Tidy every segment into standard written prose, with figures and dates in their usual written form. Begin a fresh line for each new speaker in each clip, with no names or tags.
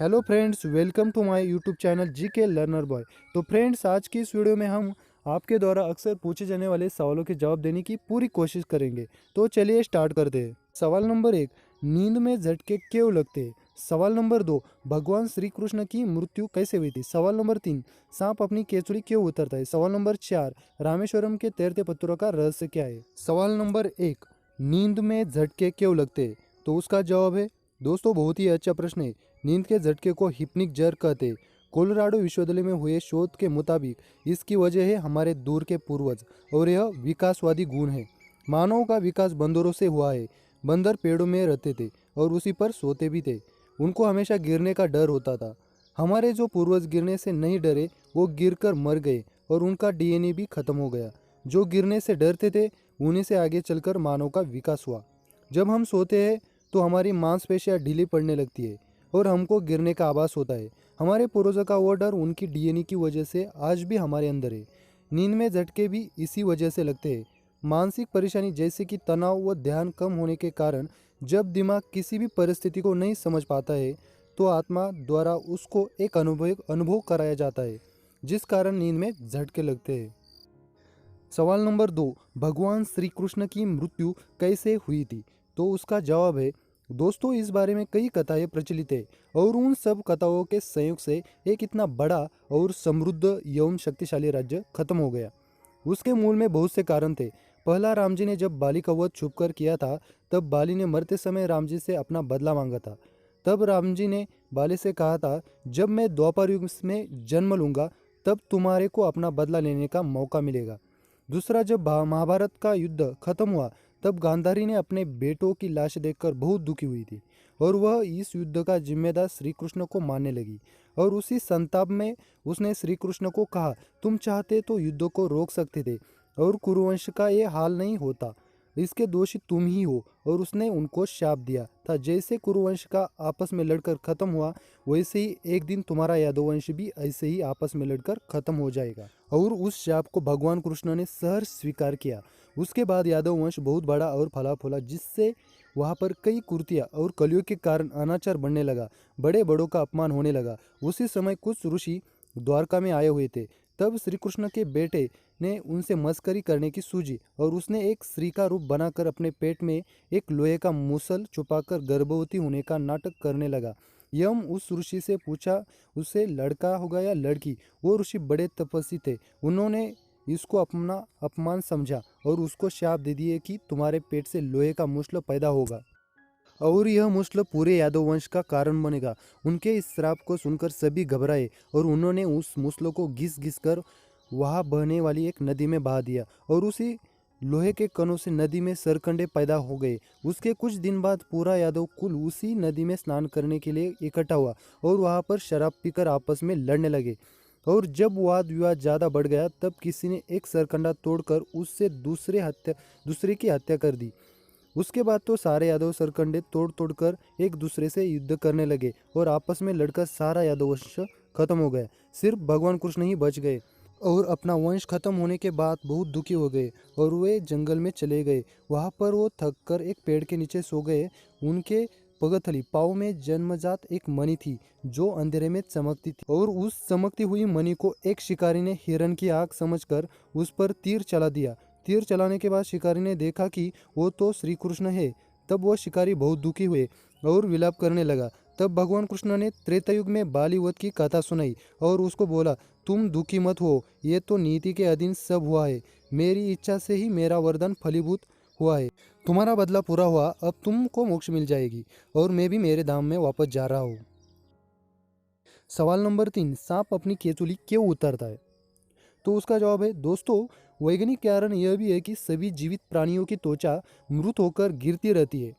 Hello friends, welcome to my YouTube channel GK learner boy. तो friends, आज की इस वीडियो में हम आपके द्वारा अक्सर पूछे जाने वाले सवालों के जवाब देने की पूरी कोशिश करेंगे। तो चलिए स्टार्ट करते हैं। सवाल नंबर 1, नींद में झटके क्यों लगते हैं? सवाल नंबर 2, भगवान श्री कृष्ण की मृत्यु कैसे हुई थी? सवाल नंबर 3, सांप अपनी केचुली क्यों उतरता है? सवाल नंबर 4, रामेश्वरम के तैरते पत्थरों का रहस्य क्या है? सवाल नंबर 1, नींद में झटके क्यों लगते हैं? तो उसका जवाब है दोस्तों, बहुत ही अच्छा प्रश्न है। नींद के झटके को हिप्निक जर्क कहते हैं। कोलोराडो विश्वविद्यालय में हुए शोध के मुताबिक इसकी वजह है हमारे दूर के पूर्वज और यह विकासवादी गुण है। मानव का विकास बंदरों से हुआ है। बंदर पेड़ों में रहते थे और उसी पर सोते भी थे। उनको हमेशा गिरने का डर होता था। हमारे जो पूर्वज गिरने से नहीं डरे वो गिरकर मर गए और उनका डीएनए भी खत्म हो गया। जो गिरने से डरते थे उन्हीं से आगे चलकर मानव का विकास हुआ। जब हम सोते हैं तो हमारी मांसपेशियां ढीली पड़ने लगती है और हमको गिरने का आभास होता है। हमारे पूर्वजों का वो डर उनकी डीएनए की वजह से आज भी हमारे अंदर है। नींद में झटके भी इसी वजह से लगते हैं। मानसिक परेशानी जैसे कि तनाव व ध्यान कम होने के कारण जब दिमाग किसी भी परिस्थिति को नहीं समझ पाता है तो आत्मा द्वारा उसको एक अनुभव कराया जाता है, जिस कारण नींद में झटके लगते हैं। सवाल नंबर 2, भगवान श्री कृष्ण की मृत्यु कैसे हुई थी? तो उसका जवाब है दोस्तों, इस बारे में कई कथाएं प्रचलित है और उन सब कथाओं के संयोग से एक इतना बड़ा और समृद्ध एवं शक्तिशाली राज्य खत्म हो गया। उसके मूल में बहुत से कारण थे। पहला, राम जी ने जब बाली का वध छुप कर किया था, तब बाली ने मरते समय राम जी से अपना बदला मांगा था। तब राम जी ने बाली से कहा था, जब मैं द्वापर युग में जन्म लूंगा तब तुम्हारे को अपना बदला लेने का मौका मिलेगा। दूसरा, जब महाभारत का युद्ध खत्म हुआ तब गांधारी ने अपने बेटों की लाश देखकर बहुत दुखी हुई थी और वह इस युद्ध का जिम्मेदार श्री कृष्ण को मानने लगी और उसी संताप में उसने श्री कृष्ण को कहा, तुम चाहते तो युद्ध को रोक सकते थे और कुरुवंश का ये हाल नहीं होता। इसके दोषी तुम ही हो। और उसने उनको शाप दिया था, जैसे कुरुवंश का आपस में लड़कर खत्म हुआ वैसे ही एक दिन तुम्हारा यादववंश भी ऐसे ही आपस में लड़कर खत्म हो जाएगा। और उस शाप को भगवान कृष्ण ने सहर्ष स्वीकार किया। उसके बाद यादव वंश बहुत बड़ा और फला फूला, जिससे वहाँ पर कई कुरीतियाँ और कलियों के कारण अनाचार बढ़ने लगा। बड़े बड़ों का अपमान होने लगा। उसी समय कुछ ऋषि द्वारका में आए हुए थे। तब श्री कृष्ण के बेटे ने उनसे मस्करी करने की सूझी और उसने एक स्त्री का रूप बनाकर अपने पेट में एक लोहे का मूसल छुपाकर गर्भवती होने का नाटक करने लगा। यम उस ऋषि से पूछा उसे लड़का होगा या लड़की। वो ऋषि बड़े तपस्वी थे। उन्होंने इसको अपना अपमान समझा और उसको शाप दे दिए कि तुम्हारे पेट से लोहे का मूसल पैदा होगा और यह मूसल पूरे यादव वंश का कारण बनेगा। उनके इस श्राप को सुनकर सभी घबराए और उन्होंने उस मूसल को घिस घिस कर वहाँ बहने वाली एक नदी में बहा दिया और उसी लोहे के कणों से नदी में सरकंडे पैदा हो गए। उसके कुछ दिन बाद पूरा यादव कुल उसी नदी में स्नान करने के लिए इकट्ठा हुआ और वहाँ पर शराब पीकर आपस में लड़ने लगे। और जब वाद विवाद ज़्यादा बढ़ गया तब किसी ने एक सरकंडा तोड़कर उससे दूसरे की हत्या कर दी। उसके बाद तो सारे यादव सरकंडे तोड़ तोड़ कर एक दूसरे से युद्ध करने लगे और आपस में लड़कर सारा यादव वंश खत्म हो गया। सिर्फ भगवान कृष्ण ही बच गए और अपना वंश खत्म होने के बाद बहुत दुखी हो गए और वे जंगल में चले गए। वहाँ पर वो थक कर एक पेड़ के नीचे सो गए। उनके पगथली पाँव में जन्मजात एक मणि थी जो अंधेरे में चमकती थी और उस चमकती हुई मणि को एक शिकारी ने हिरण की आंख समझकर उस पर तीर चला दिया। तीर चलाने के बाद शिकारी ने देखा कि वो तो श्री कृष्ण है। तब वो शिकारी बहुत दुखी हुए और विलाप करने लगा। तब भगवान कृष्ण ने त्रेता युग में बाली वध की कथा सुनाई और उसको बोला, तुम दुखी मत हो, ये तो नीति के अधीन सब हुआ है। मेरी इच्छा से ही मेरा वरदान फलीभूत हुआ है। तुम्हारा बदला पूरा हुआ, अब तुमको मोक्ष मिल जाएगी और मैं भी मेरे धाम में वापस जा रहा हूँ। सवाल नंबर 3, सांप अपनी केचुली क्यों उतरता है? तो उसका जवाब है दोस्तों, वैज्ञानिक कारण यह भी है कि सभी जीवित प्राणियों की त्वचा मृत होकर गिरती रहती है।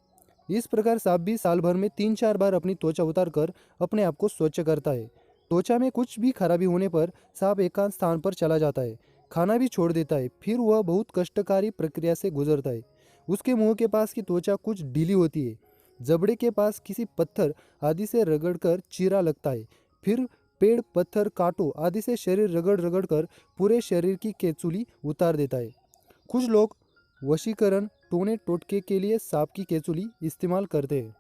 इस प्रकार सांप भी साल भर में 3-4 बार अपनी त्वचा उतारकर अपने आप को स्वच्छ करता है। त्वचा में कुछ भी खराबी होने पर सांप एकांत स्थान पर चला जाता है, खाना भी छोड़ देता है, फिर वह बहुत कष्टकारी प्रक्रिया से गुजरता है। उसके मुंह के पास की त्वचा कुछ ढीली होती है, जबड़े के पास किसी पत्थर आदि से रगड़कर चीरा लगता है, फिर पेड़ पत्थर कांटों आदि से शरीर रगड़ रगड़ कर पूरे शरीर की केचुली उतार देता है। कुछ लोग वशीकरण टोने टोटके के लिए सांप की केचुली इस्तेमाल करते हैं।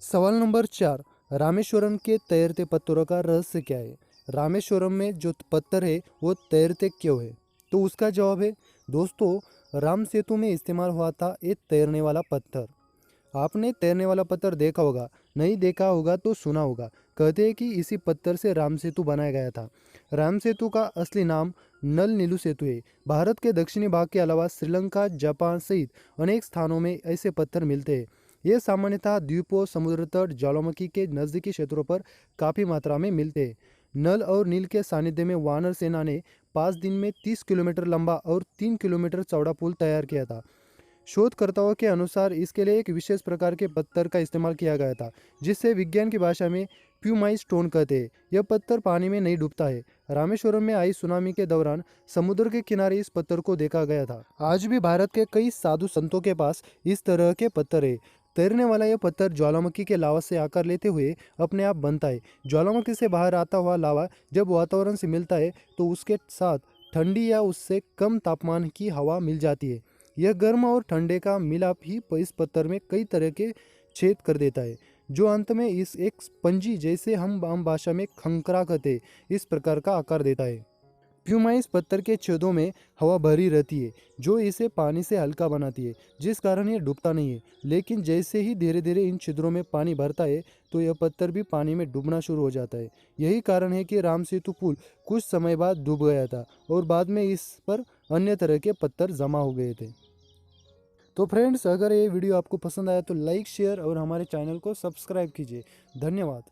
सवाल नंबर 4, रामेश्वरम के तैरते पत्थरों का रहस्य क्या है? रामेश्वरम में जो पत्थर है वो तैरते क्यों है? तो उसका जवाब है दोस्तों, राम सेतु में इस्तेमाल हुआ था एक तैरने वाला पत्थर। आपने तैरने वाला पत्थर देखा होगा, नहीं देखा होगा तो सुना होगा। कहते हैं कि इसी पत्थर से राम सेतु बनाया गया था। राम सेतु का असली नाम नल नीलू सेतु है। भारत के दक्षिणी भाग के अलावा श्रीलंका, जापान सहित अनेक स्थानों में ऐसे पत्थर मिलते हैं। ये सामान्यतः द्वीपों, समुद्र तट, ज्वालामुखी के नज़दीकी क्षेत्रों पर काफ़ी मात्रा में मिलते हैं। नल और नील के सानिध्य में वानर सेना ने 5 दिन में 30 किलोमीटर लंबा और 3 किलोमीटर चौड़ा पुल तैयार किया था। शोधकर्ताओं के अनुसार इसके लिए एक विशेष प्रकार के पत्थर का इस्तेमाल किया गया था, जिसे विज्ञान की भाषा में प्यूमाई स्टोन कहते हैं। यह पत्थर पानी में नहीं डूबता है। रामेश्वरम में आई सुनामी के दौरान समुद्र के किनारे इस पत्थर को देखा गया था। आज भी भारत के कई साधु संतों के पास इस तरह के पत्थर है। तैरने वाला यह पत्थर ज्वालामुखी के लावा से आकार लेते हुए अपने आप बनता है। ज्वालामुखी से बाहर आता हुआ लावा जब वातावरण से मिलता है तो उसके साथ ठंडी या उससे कम तापमान की हवा मिल जाती है। यह गर्म और ठंडे का मिलाप ही इस पत्थर में कई तरह के छेद कर देता है, जो अंत में इस एक स्पंजी, जैसे हम आम भाषा में खंकरा कहते, इस प्रकार का आकार देता है। प्यूमाइस पत्थर के छेदों में हवा भरी रहती है, जो इसे पानी से हल्का बनाती है, जिस कारण यह डूबता नहीं है। लेकिन जैसे ही धीरे धीरे इन छिद्रों में पानी भरता है तो यह पत्थर भी पानी में डूबना शुरू हो जाता है। यही कारण है कि राम सेतु पुल कुछ समय बाद डूब गया था और बाद में इस पर अन्य तरह के पत्थर जमा हो गए थे। तो फ्रेंड्स, अगर ये वीडियो आपको पसंद आया तो लाइक, शेयर और हमारे चैनल को सब्सक्राइब कीजिए। धन्यवाद।